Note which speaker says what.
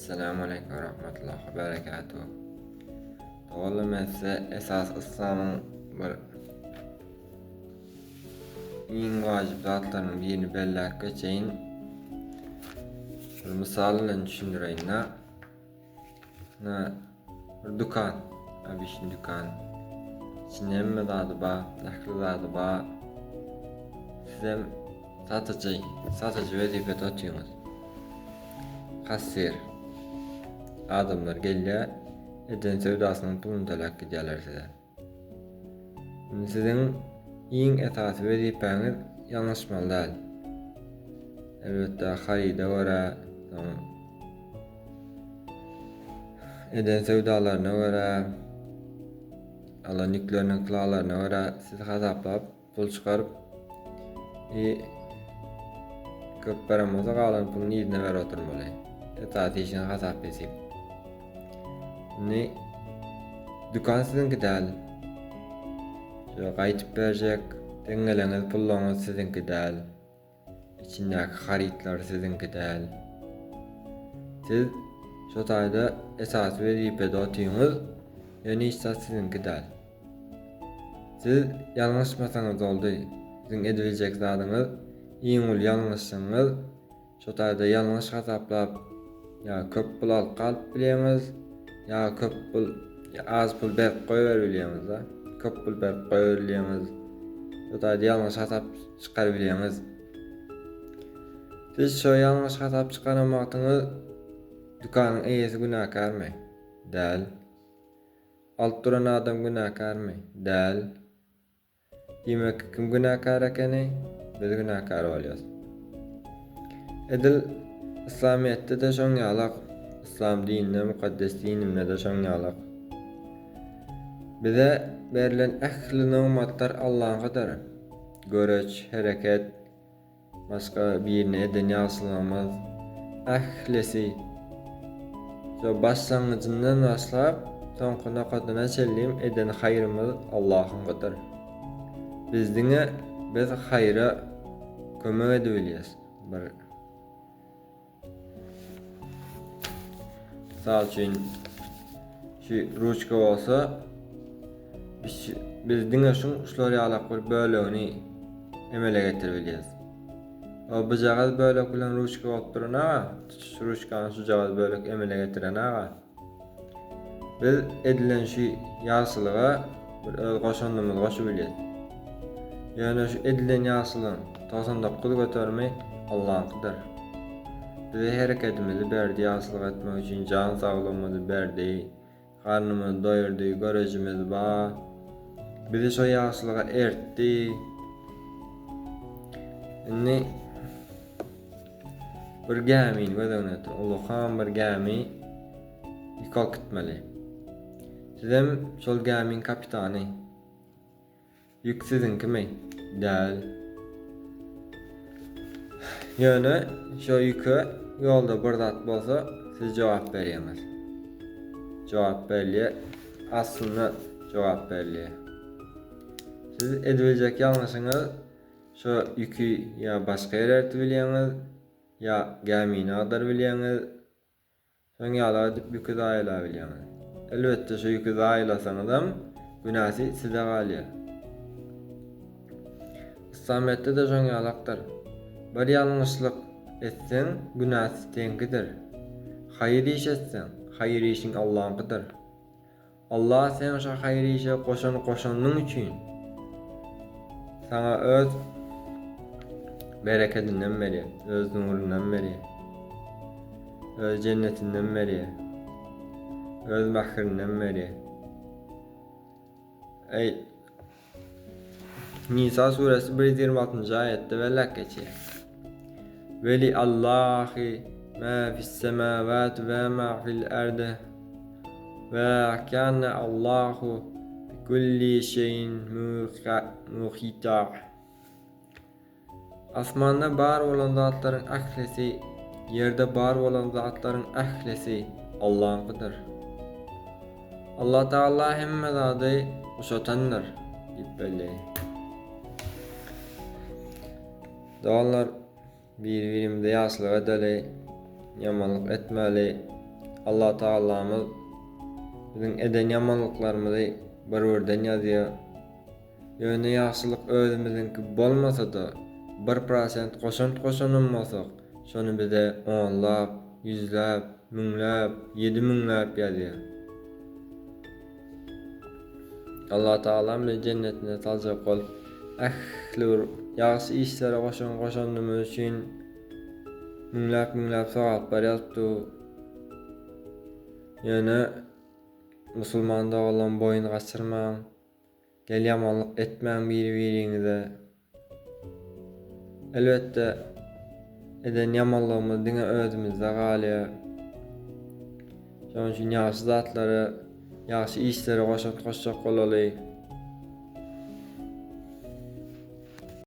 Speaker 1: Assalamu alaikum wa rahmatullahi wa barakatuh. To'g'ri esas islomning bir eng vojib zotlarning birini belgilab geçeyin. Bir misal bilen düşündireyim. Bir dukan, abişin dukan. İçinde emme zady ba, lahkı zady ba. Sizem satıcı vezife tutuyorsunuz. Kassiyer. Adamlar gelýär, eden sevdasynyň pulunu talak edýärler size. Sizin iň esasy wezipeňiz ýalňyşmaly däl. Elbetde haryda görä, eden sevdalaryna görä, alan ýükleriniň kılalaryna görä siz hasaplap pul çykaryp köp paramyza galan puluny ýerine berip oturmaly. Esasy işini hasap edip. Dukan sizinki däl. Şo gaýtyp berjek, deňeleňiz pullaňyz sizinki däl. İçindäki haritlar sizinki däl. Siz şo taýda esas wezipede otyňyz, ýöne hiç sizinki däl. Siz ýalňyşmasaňyz boldy. Sizin ediljek zadyňyz iň ul ýalňyşyňyz, şo taýda ýalňyş hasaplap, ýa köp pul alyp galyp bilýäňiz, ýa köp pul, az pul berip goýup bilýäňiz da. Köp pul berip goýup bilýäňiz. Şo taýda ýalňyş hasap çykaryp bilýäňiz. Siz şo ýalňyş hasap çykaramagyňyz dukanyň eýesi günahkarmy? Däl. Alyp duran adam günahkarmy? Däl. Demek kim günahkar ekeni? Biz günahkar bolýarys. Edil İslamiyetde de şoň ýalak, İslam dinine, mukaddes dinine de şoň ýalak. Bize berilen ähli nimetler Allah'adır. Göreç, hereket, başka birine eden ýaslamaz, ählisi. So başlangyjyndan başlap, soňkuna kadına çellim eden hayrymyz Allah'adır. Bizdiňe biz hayra kömek edebilýäs. Sağ için şu ruçka olsa biz diňeşiň şolary alak bir bölegini emele getirbilýäs. O bu jagaz bölek bilen ruçka bolup durana, ruçkany şu jagaz bölek emele getirene biz edilen şu ýaslyga bir öz goşandymyzy goşup bilýäs. Ýani şu edilen ýaslyň 99 götermei Allah'adır. Bize hareketimizi berdi, ýaslyk etmek üçin can saglamyzy berdi, karnymyzy doýurdy, görecimiz bar. Bizi şo ýaslyga ertdi. Bir gämi gözüňe ulughan bir gämi ýokal gitmeli. Sizem şol gämiň kapitany. Ýük sizinkimi? Däl. Ýöne şo ýüke ýolda bir zat bolsa siz jogap berýäňiz. Jogap berýär, aslynda jogap berýär. Siz ediljek ýalňyşyňyz şo ýükü ýa başga ýere ertip bilýäňiz, ýa gämini agdar bilýäňiz, şoň ýaly edip ýükü daýyla bilýäňiz. Elbetde şo ýükü daýylasaňyzam günäsi size galýar. İslamiyetde de şoň ýalakdyr. Bir ýalňyşlyk etsen günäsi teňkidir. Haýyr iş etsen, haýyr işiň Allah'aňkydyr. Allah sen şo haýyr işe goşanyň üçin sana öz bereketinden berýär, öz nurundan berýär, öz jennetinden berýär, öz mahirinden berýär. Nisa suresi 126. ayette velak geçer. Veli Allahi ma fis semawati ve ma fil ardi ve kana Allahu bi kulli şeyin muhita. Asmanda bar bolan zatlaryň ahlisi, yerde bar bolan zatlaryň ahlisi Allah'aňkydyr. Allah Taala hemme zady uşatandyr diýip belli. Dağlar bir-birimizde ýaslyk edeli, ýamanlyk etmeli, Allah Taala'mız bizim eden yamanlıklarımızı birden yazıyor. Ýöne ýaşylyk özümizinki bolmasa da 1% goşant şonu bize onlap, yüzläp, müňläp, 7.000läp ýazýar. Allah Taala bizi cennetine saljak bolup ähli bir ýaşy işlere goşandymyz üçin müňläp sowaplar ýazypdy. Ýöne musulmanda bolan boyun gaçyrmaň, gel ýamanlyk etmäň biri-biriňize. Elbetde eden ýamanlygymyz diňe özümizde galýar. Şoň üçin ýaşy zatlary, ýaşy işlere goşak bolaly.